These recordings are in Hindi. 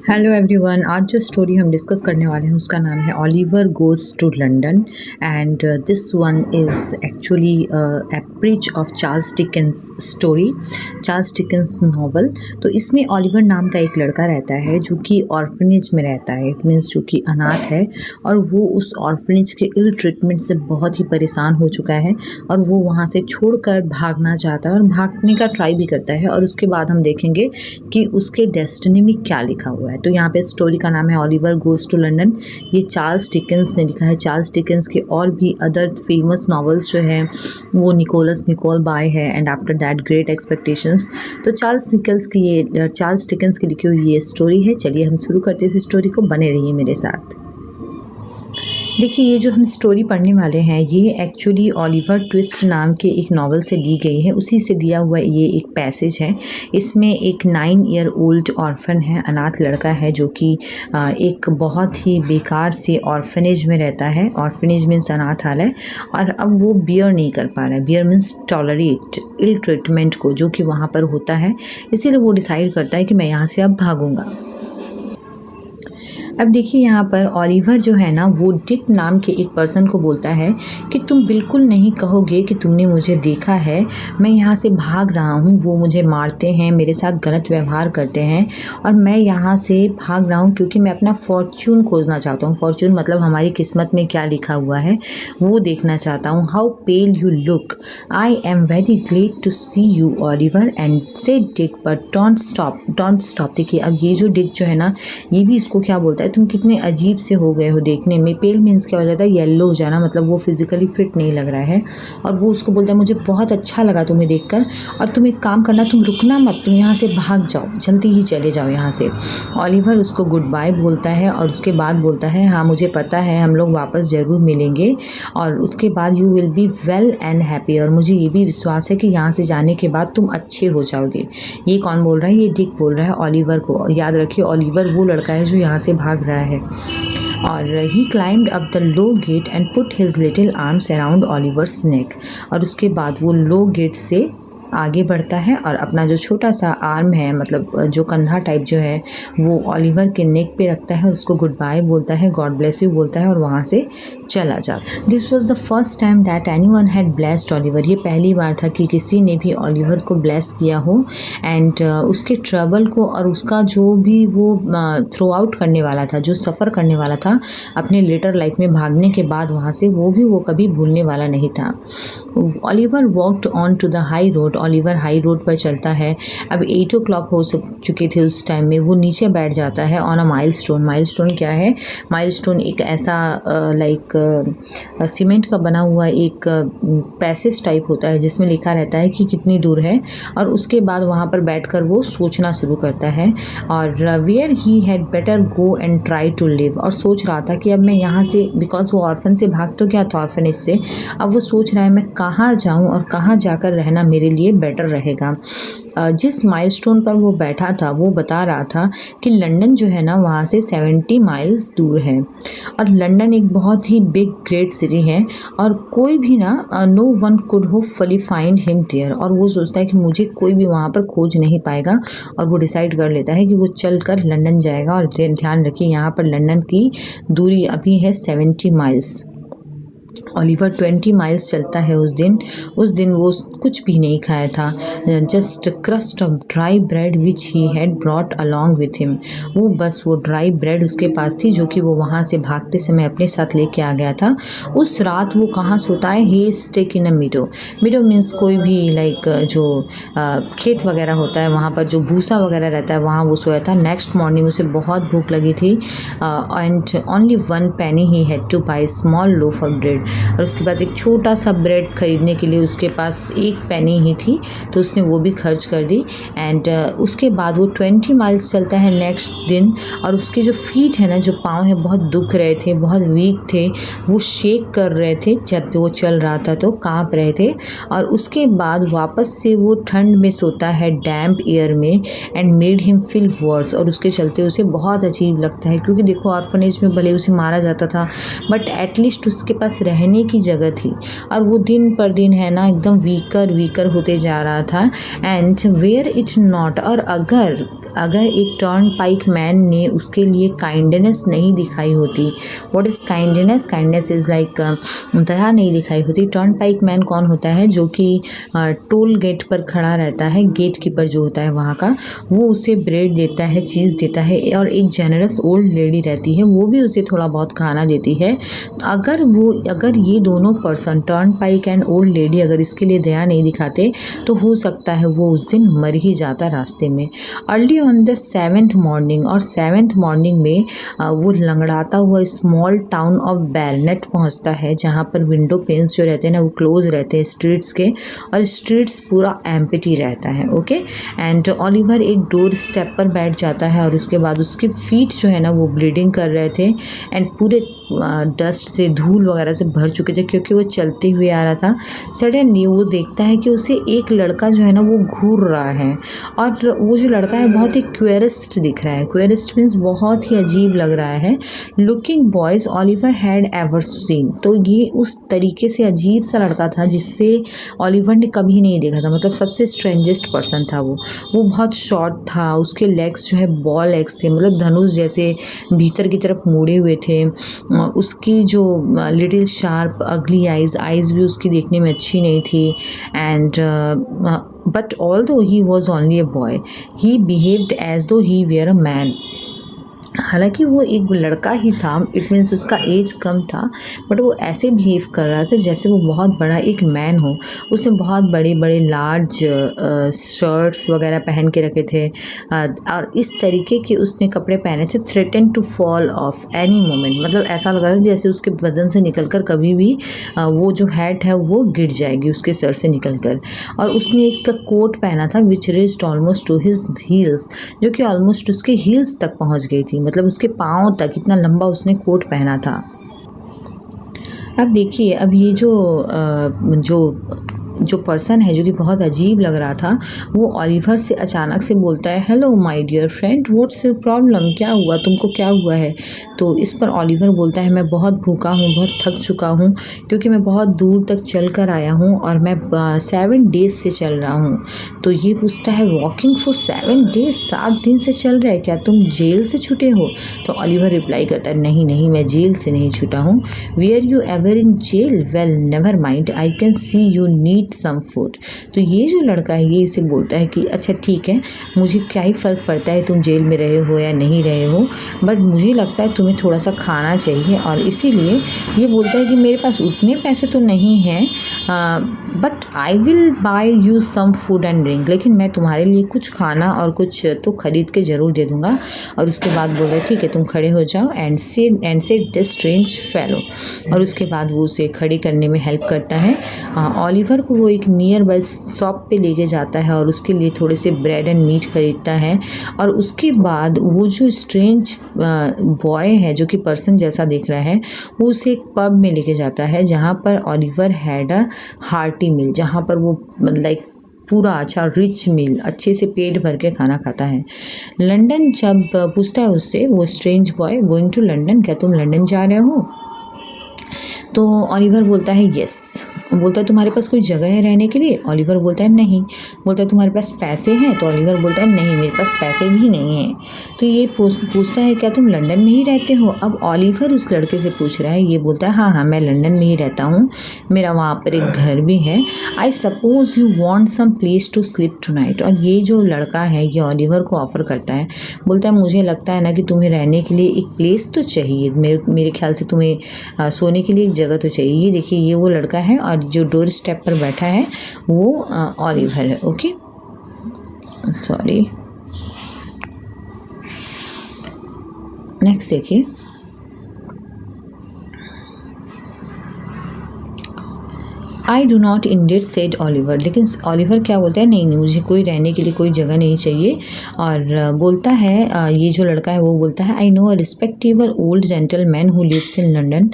Hello everyone. आज जो स्टोरी हम डिस्कस करने वाले हैं उसका नाम है Oliver goes to London and this one is actually abridge of Charles Dickens story, Charles Dickens novel. तो इसमें ओलिवर नाम का एक लड़का रहता है जो कि ऑर्फनेज में रहता है, इट मीन्स जो कि अनाथ है, और वो उस ऑर्फनेज के इल ट्रीटमेंट से बहुत ही परेशान हो चुका है और वो वहाँ से छोड़कर भागना चाहता है और भागने का ट्राई भी करता है। और उसके बाद हम देखेंगे कि उसके डेस्टिनी में क्या लिखा हुआ है। तो यहाँ पे स्टोरी का नाम है ओलिवर गोज़ टू लंदन। ये चार्ल्स डिकेंस ने लिखा है। चार्ल्स डिकेंस के और भी अदर फेमस नॉवेल्स जो हैं वो निकोलस निकोलबाय है and after that great expectations. तो चार्ल्स डिकेंस की लिखी हुई ये स्टोरी है। चलिए हम शुरू करते हैं इस स्टोरी को, बने रहिए मेरे साथ। देखिए, ये जो हम स्टोरी पढ़ने वाले हैं ये एक्चुअली ओलिवर ट्विस्ट नाम के एक नावल से ली गई है, उसी से दिया हुआ ये एक पैसेज है। इसमें एक 9 ईयर ओल्ड ऑर्फन है, अनाथ लड़का है जो कि एक बहुत ही बेकार से ऑर्फनेज में रहता है। ऑर्फनेज मीन्स अनाथालय, और अब वो बियर नहीं कर पा रहा है। Bear means tolerate ill treatment को जो कि वहाँ पर होता है, इसीलिए वो डिसाइड करता है कि मैं यहाँ से अब भागूंगा। अब देखिए, यहाँ पर ओलिवर जो है ना वो डिक नाम के एक पर्सन को बोलता है कि तुम बिल्कुल नहीं कहोगे कि तुमने मुझे देखा है, मैं यहाँ से भाग रहा हूँ। वो मुझे मारते हैं, मेरे साथ गलत व्यवहार करते हैं और मैं यहाँ से भाग रहा हूँ क्योंकि मैं अपना फॉर्च्यून खोजना चाहता हूँ। फॉर्च्यून मतलब हमारी किस्मत में क्या लिखा हुआ है वो देखना चाहता हूँ। How pale you look, I am very glad to see you Oliver and say Dick, but don't stop. देखिए, अब ये जो डिक जो है ना ये भी इसको क्या बोलता है, तुम कितने अजीब से हो गए हो देखने में। पेल मीन्स क्या हो जाता है, येलो हो जाना, मतलब वो फिजिकली फिट नहीं लग रहा है। और वो उसको बोलता है मुझे बहुत अच्छा लगा तुम्हें देखकर, और तुम एक काम करना, तुम रुकना मत, तुम यहाँ से भाग जाओ, जल्दी ही चले जाओ यहाँ से। ओलिवर उसको गुड बाय बोलता है और उसके बाद बोलता है हाँ मुझे पता है हम लोग वापस ज़रूर मिलेंगे, और उसके बाद you will be well and happy, और मुझे ये भी विश्वास है कि यहाँ से जाने के बाद तुम अच्छे हो जाओगे। ये कौन बोल रहा है? ये डिक बोल रहा है ओलिवर को। याद रखिए, ओलिवर वो लड़का है जो यहाँ से भाग रहा है। और he climbed up the low gate and put his little arms around Oliver's neck, और उसके बाद वो लो गेट से आगे बढ़ता है और अपना जो छोटा सा आर्म है, मतलब जो कंधा टाइप जो है, वो ओलिवर के नेक पे रखता है और उसको गुड बाय बोलता है, गॉड ब्लेस यू बोलता है और वहाँ से चला जाता। This was the first time that anyone had blessed Oliver. ये पहली बार था कि किसी ने भी ओलिवर को ब्लेस किया हो। एंड उसके ट्रबल को और उसका जो भी वो थ्रो आउट करने वाला था, जो सफ़र करने वाला था अपने लेटर लाइफ में भागने के बाद वहाँ से, वो भी वो कभी भूलने वाला नहीं था। Oliver walked on to the high road. Oliver high road पर चलता है। अब 8 o'clock हो चुके थे उस टाइम में। वो नीचे बैठ जाता है ऑन अ माइलस्टोन। माइलस्टोन क्या है? माइलस्टोन एक ऐसा लाइक सीमेंट का बना हुआ एक पैसेज टाइप होता है जिसमें लिखा रहता है कि कितनी दूर है, और उसके बाद वहाँ पर बैठकर वो सोचना शुरू करता है। और where he had better go and try to live, और सोच रहा था कि अब मैं यहाँ से, बिकॉज वो ऑर्फन से भाग तो गया था, ऑर्फनेज से, अब वो सोच रहा है मैं कहाँ जाऊँ और कहाँ जाकर रहना मेरे लिए बेटर रहेगा। जिस माइलस्टोन पर वो बैठा था वो बता रहा था कि लंदन जो है ना वहाँ से 70 माइल्स दूर है, और लंदन एक बहुत ही बिग ग्रेट सिटी है, और कोई भी ना no one could hopefully find him there. और वो सोचता है कि मुझे कोई भी वहाँ पर खोज नहीं पाएगा, और वो डिसाइड कर लेता है कि वो चल कर लंदन जाएगा। और ध्यान रखिए, यहाँ पर लंदन की दूरी अभी है 70 माइल्स। ओलिवर 20 माइल्स चलता है उस दिन वो कुछ भी नहीं खाया था, just crust of dry bread which he had brought along with him. वो बस वो ड्राई ब्रेड उसके पास थी जो कि वो वहाँ से भागते समय अपने साथ लेके आ गया था। उस रात वो कहाँ सोता है? He is take in a meadow. Meadow means कोई भी लाइक जो खेत वगैरह होता है, वहाँ पर जो भूसा वगैरह रहता है वहाँ वो सोया था। नेक्स्ट मॉर्निंग उसे बहुत भूख लगी थी and only 1 penny he had two by small loaf of bread. और उसके बाद एक छोटा सा ब्रेड खरीदने के लिए उसके पास 1 penny ही थी, तो उसने वो भी खर्च कर दी। एंड उसके बाद वो 20 माइल्स चलता है नेक्स्ट दिन, और उसके जो फीट है ना, जो पाँव है, बहुत दुख रहे थे, बहुत वीक थे, वो शेक कर रहे थे जब वो चल रहा था, तो काँप रहे थे। और उसके बाद वापस से वो ठंड में सोता है, डैम्प एयर में, and made him feel worse. और उसके चलते उसे बहुत अजीब लगता है, क्योंकि देखो ऑर्फनेज में भले उसे मारा जाता था बट एटलीस्ट उसके पास रह रहने की जगह थी और वो दिन पर दिन है ना एकदम वीकर होते जा रहा था। एंड वेयर इट नॉट, और अगर एक टर्न पाइक मैन ने उसके लिए काइंडनेस नहीं दिखाई होती, what is kindness? Kindness is like दया नहीं दिखाई होती। टर्न पाइक मैन कौन होता है? जो कि टोल गेट पर खड़ा रहता है, गेट कीपर जो होता है वहाँ का, वो उसे ब्रेड देता है, चीज़ देता है, और एक जेनरस ओल्ड लेडी रहती है वो भी उसे थोड़ा बहुत खाना देती है। अगर ये दोनों person, turn pike and old lady, अगर इसके लिए दया नहीं दिखाते तो हो सकता है वो उस दिन मर ही जाता रास्ते में। Early on the 7th morning, और 7th मॉर्निंग में वो लंगड़ाता हुआ स्मॉल टाउन ऑफ बैरनेट पहुंचता है, जहां पर विंडो पेन्स जो रहते हैं ना वो क्लोज रहते हैं स्ट्रीट्स के, और स्ट्रीट्स पूरा एम्प्टी रहता है। ओके, एंड ऑलिवर एक डोर स्टेप पर बैठ जाता है और उसके बाद उसके फीट जो है ना वो ब्लीडिंग कर रहे थे एंड पूरे डस्ट से, धूल वगैरह से भर चुके थे क्योंकि वो चलते हुए आ रहा था। सडनली वो देखता है कि उसे एक लड़का जो है ना वो घूर रहा है, और वो जो लड़का है बहुत ही क्वेरिस्ट दिख रहा है। क्वेरिस्ट मीन्स बहुत ही अजीब लग रहा है। Looking boys Oliver had ever seen, तो ये उस तरीके से अजीब सा लड़का था जिससे ऑलिवर ने कभी नहीं देखा था, मतलब सबसे स्ट्रेंजेस्ट पर्सन था वो बहुत शॉर्ट था, उसके लेग्स जो है बॉल लेग्स थे, मतलब धनुष जैसे भीतर की तरफ मुड़े हुए थे। उसकी जो लिटिल शार्प अगली आइज़ भी उसकी देखने में अच्छी नहीं थी। And but although he was only a boy, he behaved as though he where a man. हालांकि वो एक लड़का ही था, इट मीन्स उसका एज कम था, बट वो ऐसे बिहेव कर रहा था जैसे वो बहुत बड़ा एक मैन हो। उसने बहुत बड़े बड़े लार्ज शर्ट्स वगैरह पहन के रखे थे, और इस तरीके के उसने कपड़े पहने थे, threaten to fall off any moment, मतलब ऐसा लग रहा था जैसे उसके बदन से निकलकर कभी भी वो जो हैट है वो गिर जाएगी उसके सर से निकलकर। और उसने एक कोट पहना था which reached almost to his heels, जो कि ऑलमोस्ट उसके हील्स तक पहुँच गई थी, मतलब उसके पाँव तक, इतना लंबा उसने कोट पहना था। अब देखिए, अब ये जो पर्सन है जो कि बहुत अजीब लग रहा था, वो ऑलिवर से अचानक से बोलता है, hello my dear friend, what's your problem, क्या हुआ, तुमको क्या हुआ है? तो इस पर ऑलिवर बोलता है, मैं बहुत भूखा हूँ, बहुत थक चुका हूँ, क्योंकि मैं बहुत दूर तक चल कर आया हूँ और मैं 7 डेज से चल रहा हूँ। तो ये पूछता है, वॉकिंग फॉर 7 डेज, 7 दिन से चल रहा है, क्या तुम जेल से छूटे हो? तो ऑलिवर रिप्लाई करता है, नहीं, मैं जेल से नहीं छूटा हूँ। Were you ever in jail? Well never mind, I can see you need some food. तो ये जो लड़का है ये इसे बोलता है कि अच्छा ठीक है, मुझे क्या ही फ़र्क पड़ता है तुम जेल में रहे हो या नहीं रहे हो, बट मुझे लगता है तुम्हें थोड़ा सा खाना चाहिए, और इसीलिए ये बोलता है कि मेरे पास उतने पैसे तो नहीं हैं, but I will buy you some food and drink, लेकिन मैं तुम्हारे लिए कुछ खाना और कुछ तो ख़रीद के ज़रूर दे दूँगा। और उसके बाद बोलता है, ठीक है तुम खड़े हो जाओ एंड से दिस स्ट्रेंज फेलो, और उसके बाद वो उसे खड़ी करने में हेल्प करता है। ऑलिवर को वो एक नियर बाय शॉप पे लेके जाता है और उसके लिए थोड़े से ब्रेड एंड मीट खरीदता है, और उसके बाद वो जो स्ट्रेंज बॉय है जो कि पर्सन जैसा दिख रहा है, वो उसे एक पब में लेके जाता है जहाँ पर ऑलिवर हैड अ हार्टी मील, जहाँ पर वो लाइक पूरा अच्छा रिच मील, अच्छे से पेट भर के खाना खाता है। लंदन जब पूछता है उससे वो strange boy, going to London, क्या तुम लंदन जा रहे हो? तो ऑलिवर बोलता है यस। बोलता है तुम्हारे पास कोई जगह है रहने के लिए? ऑलिवर बोलता है नहीं। बोलता है तुम्हारे पास पैसे हैं? तो ऑलिवर बोलता है नहीं, मेरे पास पैसे भी नहीं हैं। तो ये पूछता है क्या तुम लंदन में ही रहते हो? अब ऑलिवर उस लड़के से पूछ रहा है, ये बोलता है हाँ मैं लंदन में ही रहता हूँ, मेरा वहाँ पर एक घर भी है। I suppose you want some place to sleep tonight. और ये जो लड़का है ये ऑलिवर को ऑफ़र करता है, बोलता है मुझे लगता है ना कि तुम्हें रहने के लिए एक प्लेस तो चाहिए, मेरे ख्याल से तुम्हें सोने के लिए एक जगह तो चाहिए। ये देखिए ये वो लड़का है और जो डोर स्टेप पर बैठा है वो ऑलिवर है। ओके, सॉरी, नेक्स्ट देखिए। I do not ended said Oliver, लेकिन ऑलिवर क्या बोलता है, नहीं मुझे कोई रहने के लिए कोई जगह नहीं चाहिए। और बोलता है ये जो लड़का है वो बोलता है, I know a respectable old gentleman who lives in London,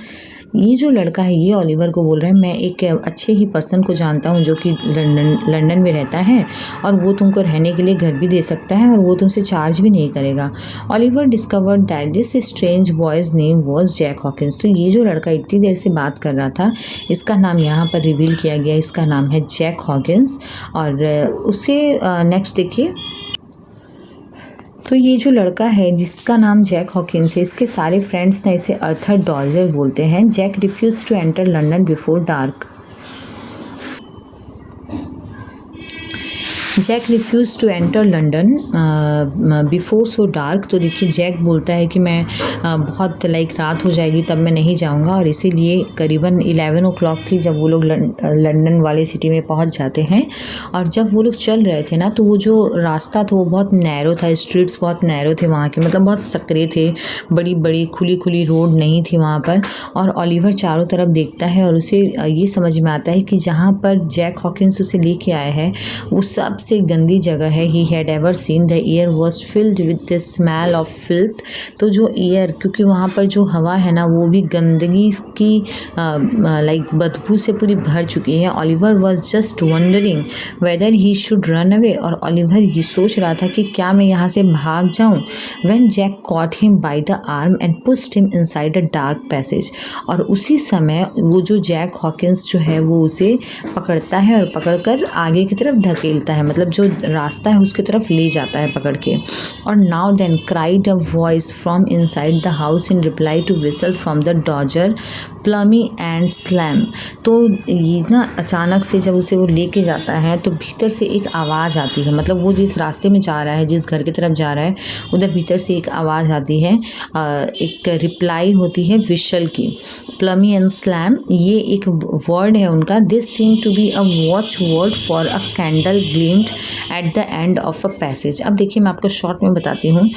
ये जो लड़का है ये ओलिवर को बोल रहा है मैं एक अच्छे ही पर्सन को जानता हूँ जो कि लंदन में रहता है और वो तुमको रहने के लिए घर भी दे सकता है और वो तुमसे चार्ज भी नहीं करेगा। Oliver discovered that this strange boy's name was Jack Hawkins. तो ये जो लड़का इतनी देर से बात कर रहा था इसका नाम यहाँ पर रिवील किया गया, इसका नाम है जैक हॉकिंस। और उसे नेक्स्ट देखिए, तो ये जो लड़का है जिसका नाम जैक हॉकिंस है इसके सारे फ्रेंड्स ने इसे अर्थर डॉजर बोलते हैं। Jack refuse to enter London before dark. Jack refuse to enter London before so dark. तो देखिए जैक बोलता है कि मैं बहुत रात हो जाएगी तब मैं नहीं जाऊंगा, और इसीलिए करीबन 11 o'clock थी जब वो लोग लंदन वाले सिटी में पहुंच जाते हैं। और जब वो लोग चल रहे थे ना तो वो जो रास्ता था वो बहुत नैरो था, स्ट्रीट्स बहुत नैरो थे वहाँ के, मतलब बहुत सकरे थे, बड़ी बड़ी खुली खुली रोड नहीं थी वहाँ पर। और ओलिवर चारों तरफ देखता है और उसे ये समझ में आता है कि जहाँ पर जैक हॉकिंस उसे लेके आया है वो सबसे गंदी जगह है he had ever seen. The air was filled with the smell of filth. तो जो एयर, क्योंकि वहाँ पर जो हवा है ना वो भी गंदगी की बदबू से पूरी भर चुकी है। Oliver was just wondering weather he should run away. और ओलिवर ये सोच रहा था कि क्या मैं यहाँ से भाग जाऊँ। When Jack caught him by the arm and pushed him inside a dark passage. और उसी समय वो जो जैक हॉकिंस जो है वो उसे पकड़ता है और पकड़कर आगे की तरफ धकेलता है, मतलब जो रास्ता है उसकी तरफ ले जाता है पकड़ के। और now then cried a voice from inside the house in reply to whistle from the Dodger plummy and slam. तो ये ना अचानक से जब उसे वो लेके जाता है तो भीतर से एक आवाज़ आती है, मतलब वो जिस रास्ते में जा रहा है, जिस घर की तरफ जा रहा है उधर भीतर से एक आवाज़ आती है, एक रिप्लाई होती है विशल की। प्लमी एंड स्लैम ये एक वर्ड है उनका। This seem to be a watch word for a candle gleamed at the end of a passage. अब देखिए मैं आपको शॉर्ट में बताती हूँ,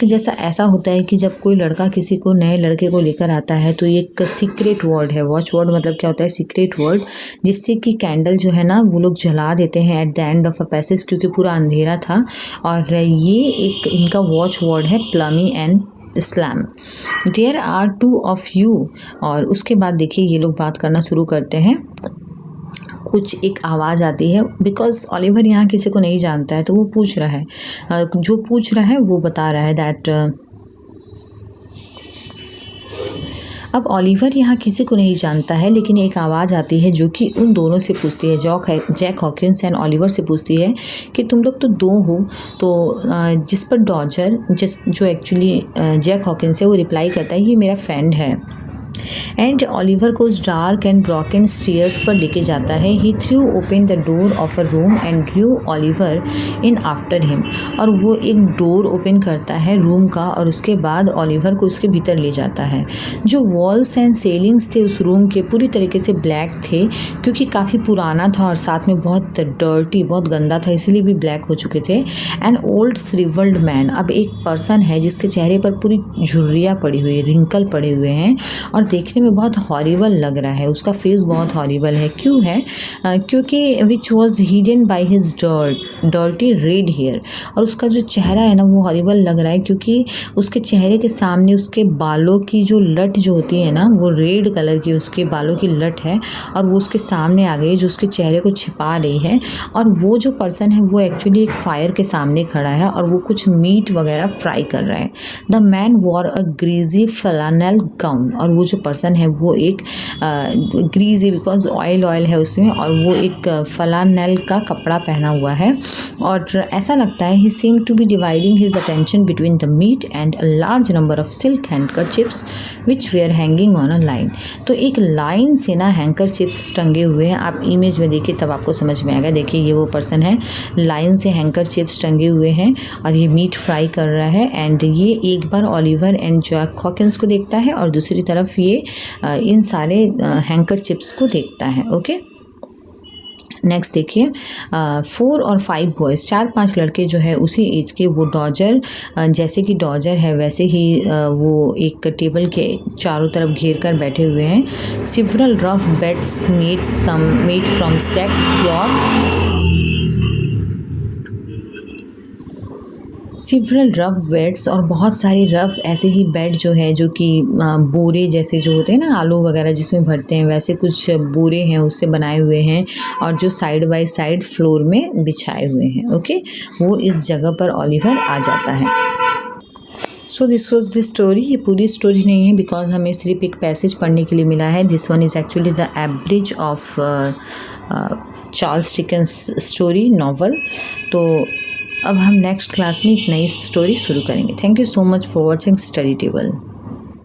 जैसा ऐसा होता है कि जब कोई लड़का किसी को, नए लड़के को लेकर आता है तो ये एक सीक्रेट वर्ड है। वॉच वर्ड मतलब क्या होता है, सीक्रेट वर्ड, जिससे कि कैंडल जो है ना वो लोग जला देते हैं at the end of a passage, क्योंकि पूरा अंधेरा था। और ये एक इनका वॉच वर्ड है plummy and slam. There are two of you. और उसके बाद देखिए ये लोग बात करना शुरू करते हैं। कुछ एक आवाज़ आती है, बिकॉज ओलिवर यहाँ किसी को नहीं जानता है तो वो पूछ रहा है, जो पूछ रहा है वो बता रहा है दैट अब ओलिवर यहाँ किसी को नहीं जानता है, लेकिन एक आवाज़ आती है जो कि उन दोनों से पूछती है, जैक हॉकिंस एंड ओलिवर से पूछती है कि तुम लोग तो दो हो। तो जिस पर डॉजर, जो एक्चुअली जैक हॉकिंस है, वो रिप्लाई करता है ये मेरा फ्रेंड है। एंड ओलिवर को उस डार्क एंड ब्रोकन स्टेयर्स पर लेके जाता है। He threw open the door of a room and drew Oliver in after him. और वो एक डोर ओपन करता है रूम का और उसके बाद ओलिवर को उसके भीतर ले जाता है। जो वॉल्स एंड सेलिंग्स थे उस रूम के पूरी तरीके से ब्लैक थे, क्योंकि काफ़ी पुराना था और साथ में बहुत डर्टी, बहुत गंदा था, इसीलिए भी ब्लैक हो चुके थे। एन ओल्ड श्रिवल्ड मैन, अब एक पर्सन है जिसके चेहरे पर पूरी झुर्रियाँ पड़ी हुई है, रिंकल पड़े हुए हैं और देखने में बहुत हॉरिबल लग रहा है। उसका फेस बहुत हॉरिबल है। क्यों है? क्योंकि which was hidden by his dirty red hair. और उसका जो चेहरा है ना वो हॉरिबल लग रहा है क्योंकि उसके चेहरे के सामने उसके बालों की जो लट जो होती है ना वो रेड कलर की उसके बालों की लट है और वो उसके सामने आ गई जो उसके चेहरे को छिपा रही है। और वो जो पर्सन है वो एक्चुअली एक फायर के सामने खड़ा है और वो कुछ मीट वगैरह फ्राई कर रहा है। The man war a greasy flannel gown. और वो जो पर्सन है वो एक ग्रीजी, बिकॉज ऑयल है उसमें, और वो एक फ्लानेल का कपड़ा पहना हुआ है। और ऐसा लगता है he seem to be dividing his attention between the meat and a large number of silk handkerchiefs which were hanging on a line. तो एक लाइन से ना हैंकरचिप्स टंगे हुए हैं। आप इमेज में देखिए तब आपको समझ में आएगा। देखिए ये वो पर्सन है, लाइन से हैंकरचिप्स टंगे हुए हैं और ये मीट फ्राई कर रहा है। एंड ये एक बार ओलिवर एंड जैक हॉकिंस को देखता है और दूसरी तरफ ये इन सारे हैंकरचिप्स को देखता है। ओके, नेक्स्ट देखिए 4 और 5 बॉयज़, 4-5 लड़के जो है उसी एज के, वो डॉजर, जैसे कि डॉजर है वैसे ही वो एक टेबल के चारों तरफ घेर कर बैठे हुए हैं। Several rough beds made from several rough beds, और बहुत सारे रफ ऐसे ही बेड जो है जो कि बोरे जैसे जो होते हैं ना आलू वगैरह जिसमें भरते हैं, वैसे कुछ बोरे हैं उससे बनाए हुए हैं और जो साइड बाय साइड फ्लोर में बिछाए हुए हैं। ओके, वो इस जगह पर ओलिवर आ जाता है। So this was the story. ये पूरी स्टोरी नहीं है बिकॉज हमें सिर्फ एक पैसेज पढ़ने के लिए मिला है। This one is actually the average of Charles Dickens story novel. तो अब हम नेक्स्ट क्लास में एक नई स्टोरी शुरू करेंगे। Thank you so much for watching study table.